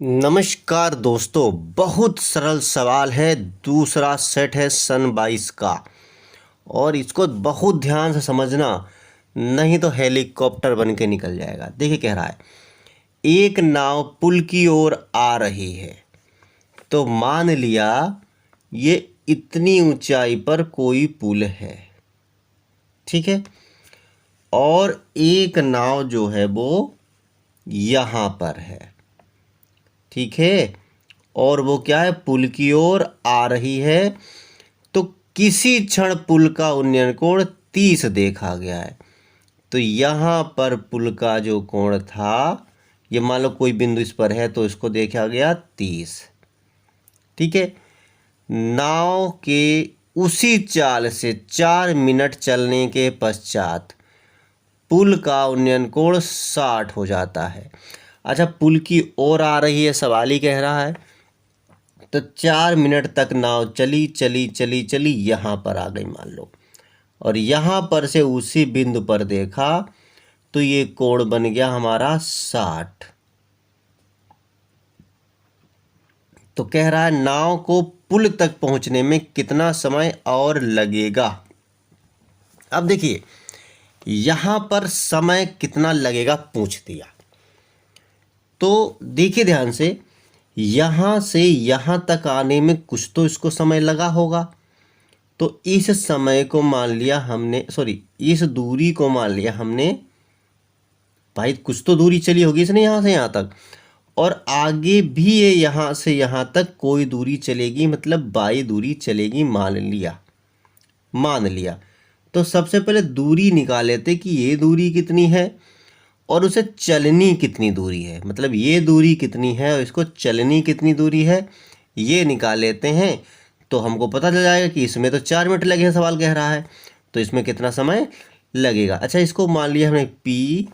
नमस्कार दोस्तों, बहुत सरल सवाल है। दूसरा सेट है सन 22 का और इसको बहुत ध्यान से समझना, नहीं तो हेलीकॉप्टर बन के निकल जाएगा। देखिए कह रहा है, एक नाव पुल की ओर आ रही है। तो मान लिया ये इतनी ऊंचाई पर कोई पुल है, ठीक है। और एक नाव जो है वो यहाँ पर है, ठीक है। और वो क्या है, पुल की ओर आ रही है। तो किसी क्षण पुल का उन्नयन कोण 30 देखा गया है। तो यहाँ पर पुल का जो कोण था, ये मान लो कोई बिंदु इस पर है तो इसको देखा गया 30, ठीक है। नाव के उसी चाल से 4 मिनट चलने के पश्चात पुल का उन्नयन कोण 60 हो जाता है। अच्छा, पुल की ओर आ रही है, सवाल ही कह रहा है। तो 4 मिनट तक नाव चली चली चली चली, यहाँ पर आ गई मान लो, और यहाँ पर से उसी बिंदु पर देखा तो ये कोण बन गया हमारा 60। तो कह रहा है नाव को पुल तक पहुँचने में कितना समय और लगेगा। अब देखिए यहाँ पर समय कितना लगेगा पूछ दिया। तो देखिए ध्यान से, यहाँ से यहाँ तक आने में कुछ तो इसको समय लगा होगा। तो इस समय को मान लिया हमने, सॉरी इस दूरी को मान लिया हमने, भाई कुछ तो दूरी चली होगी इसने यहाँ से यहाँ तक, और आगे भी ये यहाँ से यहाँ तक कोई दूरी चलेगी, मतलब बाई दूरी चलेगी मान लिया। तो सबसे पहले दूरी निकाल लेते कि ये दूरी कितनी है और उसे चलनी कितनी दूरी है, मतलब ये दूरी कितनी है और इसको चलनी कितनी दूरी है, ये निकाल लेते हैं। तो हमको पता चल जाएगा कि इसमें तो 4 मिनट लगे हैं, सवाल कह रहा है, तो इसमें कितना समय लगेगा। अच्छा, इसको मान लिया हमने P,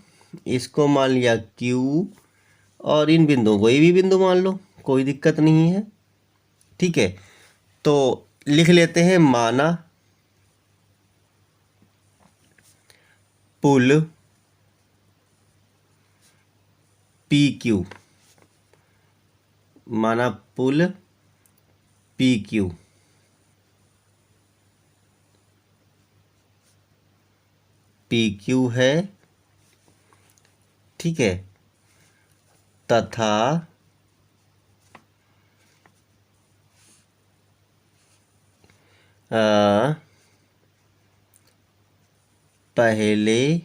इसको मान लिया Q, और इन बिंदुओं को ये भी बिंदु मान लो, कोई दिक्कत नहीं है, ठीक है। तो लिख लेते हैं, माना पुल PQ, माना पुल PQ, PQ है, ठीक है, तथा पहले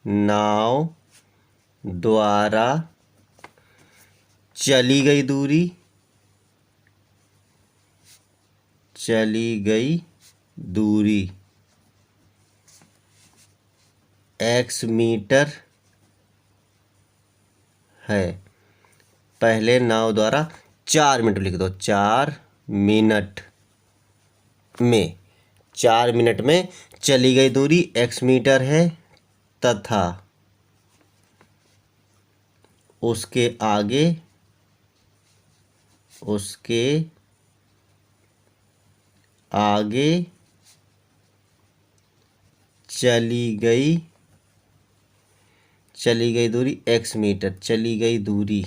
नाव द्वारा चली गई दूरी x मीटर है। पहले नाव द्वारा 4 मिनट लिख दो, 4 मिनट में, 4 मिनट में चली गई दूरी x मीटर है, तथा उसके आगे चली गई दूरी x मीटर, चली गई दूरी,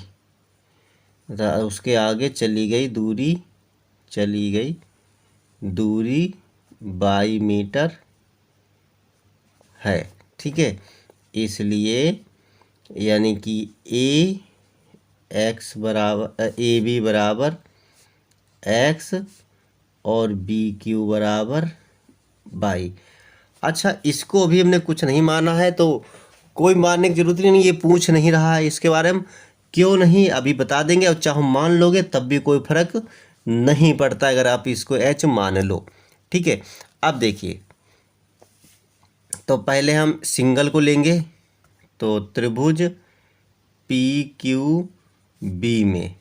उसके आगे चली गई दूरी 22 मीटर है, ठीक है। इसलिए यानी कि ए बी बराबर x और BQ बराबर 22। अच्छा, इसको अभी हमने कुछ नहीं माना है तो कोई मानने की जरूरत नहीं, ये पूछ नहीं रहा है इसके बारे में, क्यों नहीं अभी बता देंगे। और चाहे मान लोगे तब भी कोई फर्क नहीं पड़ता अगर आप इसको H मान लो, ठीक है। अब देखिए, तो पहले हम सिंगल को लेंगे, तो त्रिभुज PQB में,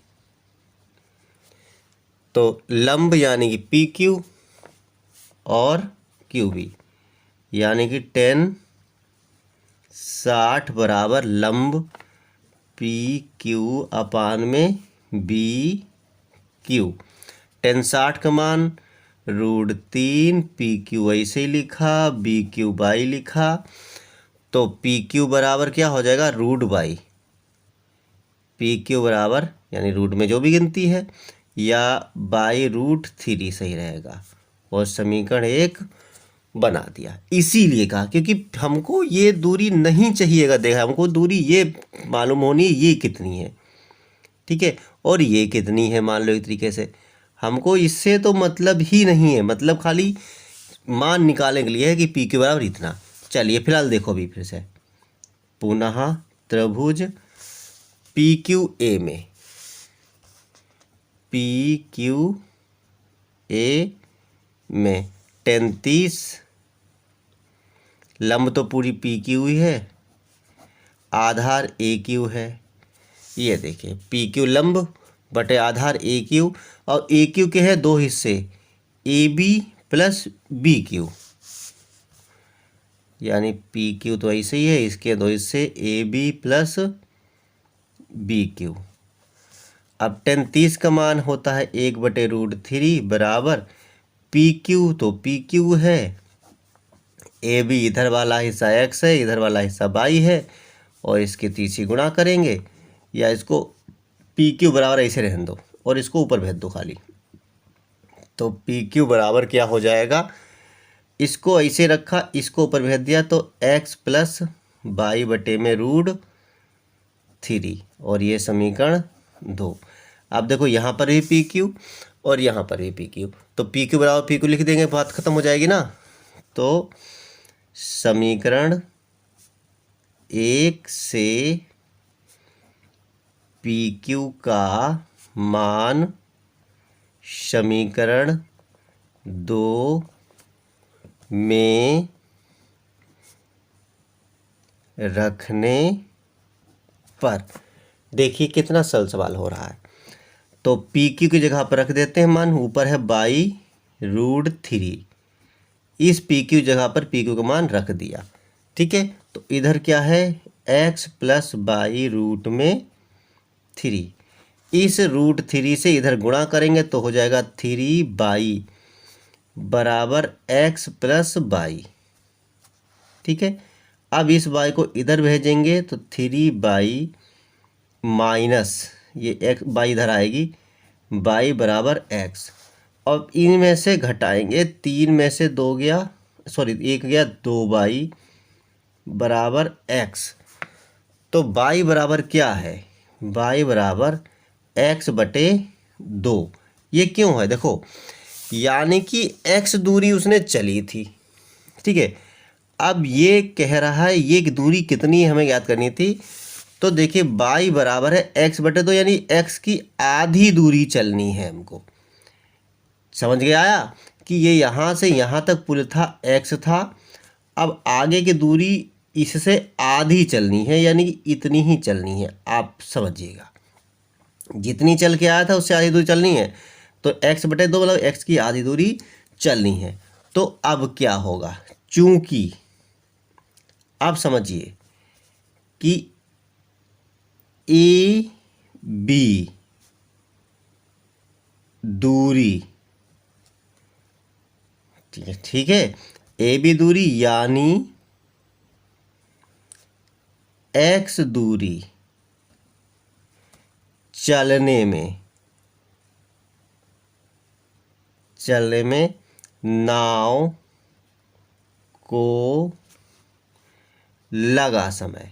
तो लंब यानी कि PQ और QB, यानी कि 60 बराबर लंब PQ अपान में BQ। 60 का मान √3, PQ ऐसे ही लिखा, BQ बाई लिखा। तो PQ बराबर क्या हो जाएगा, √22, PQ बराबर यानी रूट में जो भी गिनती है, या √3 सही रहेगा। और समीकरण 1 बना दिया। इसीलिए कहा क्योंकि हमको ये दूरी नहीं चाहिएगा, देखा हमको दूरी ये मालूम होनी है ये कितनी है, ठीक है, और ये कितनी है मान लो। एक तरीके से हमको इससे तो मतलब ही नहीं है, मतलब खाली मान निकालने के लिए है कि पी क्यू बराबर इतना। चलिए फिलहाल देखो अभी फिर से पुनः त्रिभुज पी क्यू ए में, पी क्यू ए में 33 लंब तो पूरी पी क्यू ही है, आधार ए क्यू है। ये देखिए पी क्यू लंब बटे आधार ए क्यू, और ए क्यू के है दो हिस्से, A B plus B Q, यानी पी क्यू तो ऐसे ही है, इसके दो हिस्से A B plus B Q. अब 33 का मान होता है 1/√3 बराबर पी क्यू, तो पी क्यू है, ए बी इधर वाला हिस्सा x है, इधर वाला हिस्सा y है, और इसके 30 गुणा करेंगे, या इसको पी क्यू बराबर ऐसे रहने दो और इसको ऊपर भेज दो खाली। तो पी क्यू बराबर क्या हो जाएगा, इसको ऐसे रखा, इसको ऊपर भेज दिया, तो x प्लस y बटे में √3, और ये समीकरण 2। अब देखो यहाँ पर भी पी क्यू और यहाँ पर भी पी क्यू, तो पी क्यू बराबर पी क्यू लिख देंगे, बात खत्म हो जाएगी ना। तो समीकरण 1 से पी क्यू का मान समीकरण 2 में रखने पर, देखिए कितना सरल सवाल हो रहा है। तो पी क्यू की जगह पर रख देते हैं मान, ऊपर है √3, इस पी क्यू जगह पर पी क्यू का मान रख दिया, ठीक है। तो इधर क्या है, x प्लस y√3, इस √3 से इधर गुणा करेंगे तो हो जाएगा 3y बराबर x प्लस y, ठीक है। अब इस y को इधर भेजेंगे तो 3y माइनस ये x y इधर आएगी, y बराबर x, अब इनमें से घटाएंगे, 3 में से 2 गया, सॉरी 1 गया, 2y बराबर x। तो y बराबर क्या है, y बराबर x बटे 2। ये क्यों है देखो, यानी कि x दूरी उसने चली थी, ठीक है। अब ये कह रहा है ये दूरी कितनी है हमें याद करनी थी, तो देखिए y बराबर है x बटे 2, यानी x की आधी दूरी चलनी है हमको। समझ गए आया कि ये यहाँ से यहाँ तक पुल था x था, अब आगे की दूरी इससे आधी चलनी है, यानी कि इतनी ही चलनी है, आप समझिएगा। जितनी चल के आया था उससे आधी दूरी चलनी है, तो x बटे 2 मतलब x की आधी दूरी चलनी है। तो अब क्या होगा, चूंकि आप समझिए कि ए बी दूरी, ठीक है, ए बी दूरी यानी x दूरी चलने में नाव को लगा समय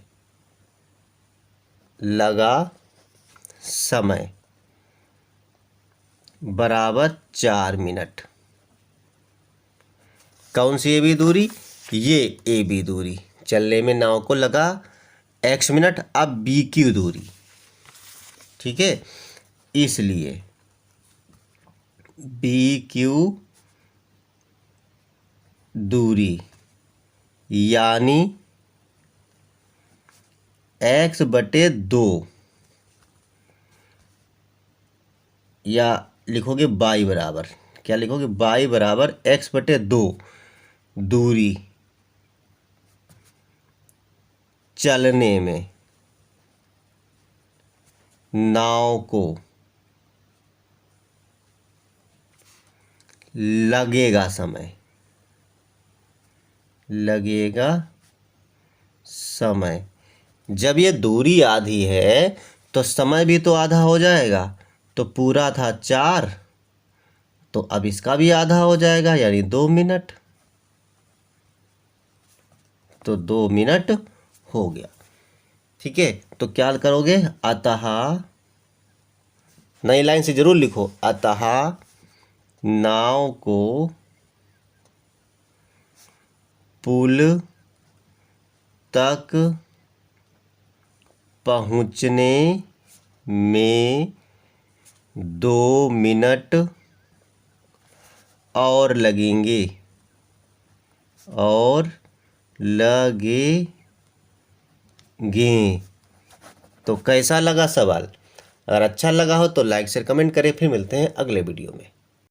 बराबर 4 मिनट। कौन सी ए बी दूरी, ये ए बी दूरी चलने में नाव को लगा x मिनट। अब बी क्यू दूरी, ठीक है, इसलिए बी क्यू दूरी यानी x बटे 2, या लिखोगे y बराबर, क्या लिखोगे, y बराबर x बटे 2 दूरी चलने में नाव को लगेगा समय। जब ये दूरी आधी है तो समय भी तो आधा हो जाएगा। तो पूरा था 4, तो अब इसका भी आधा हो जाएगा यानी 2 मिनट। तो 2 मिनट हो गया। ठीक है, तो क्या करोगे, अतः, नई लाइन से जरूर लिखो, अतः नाव को पुल तक पहुँचने में 2 मिनट और लगेंगे, और लगेंगे। तो कैसा लगा सवाल? अगर अच्छा लगा हो तो लाइक शेयर कमेंट करें। फिर मिलते हैं अगले वीडियो में।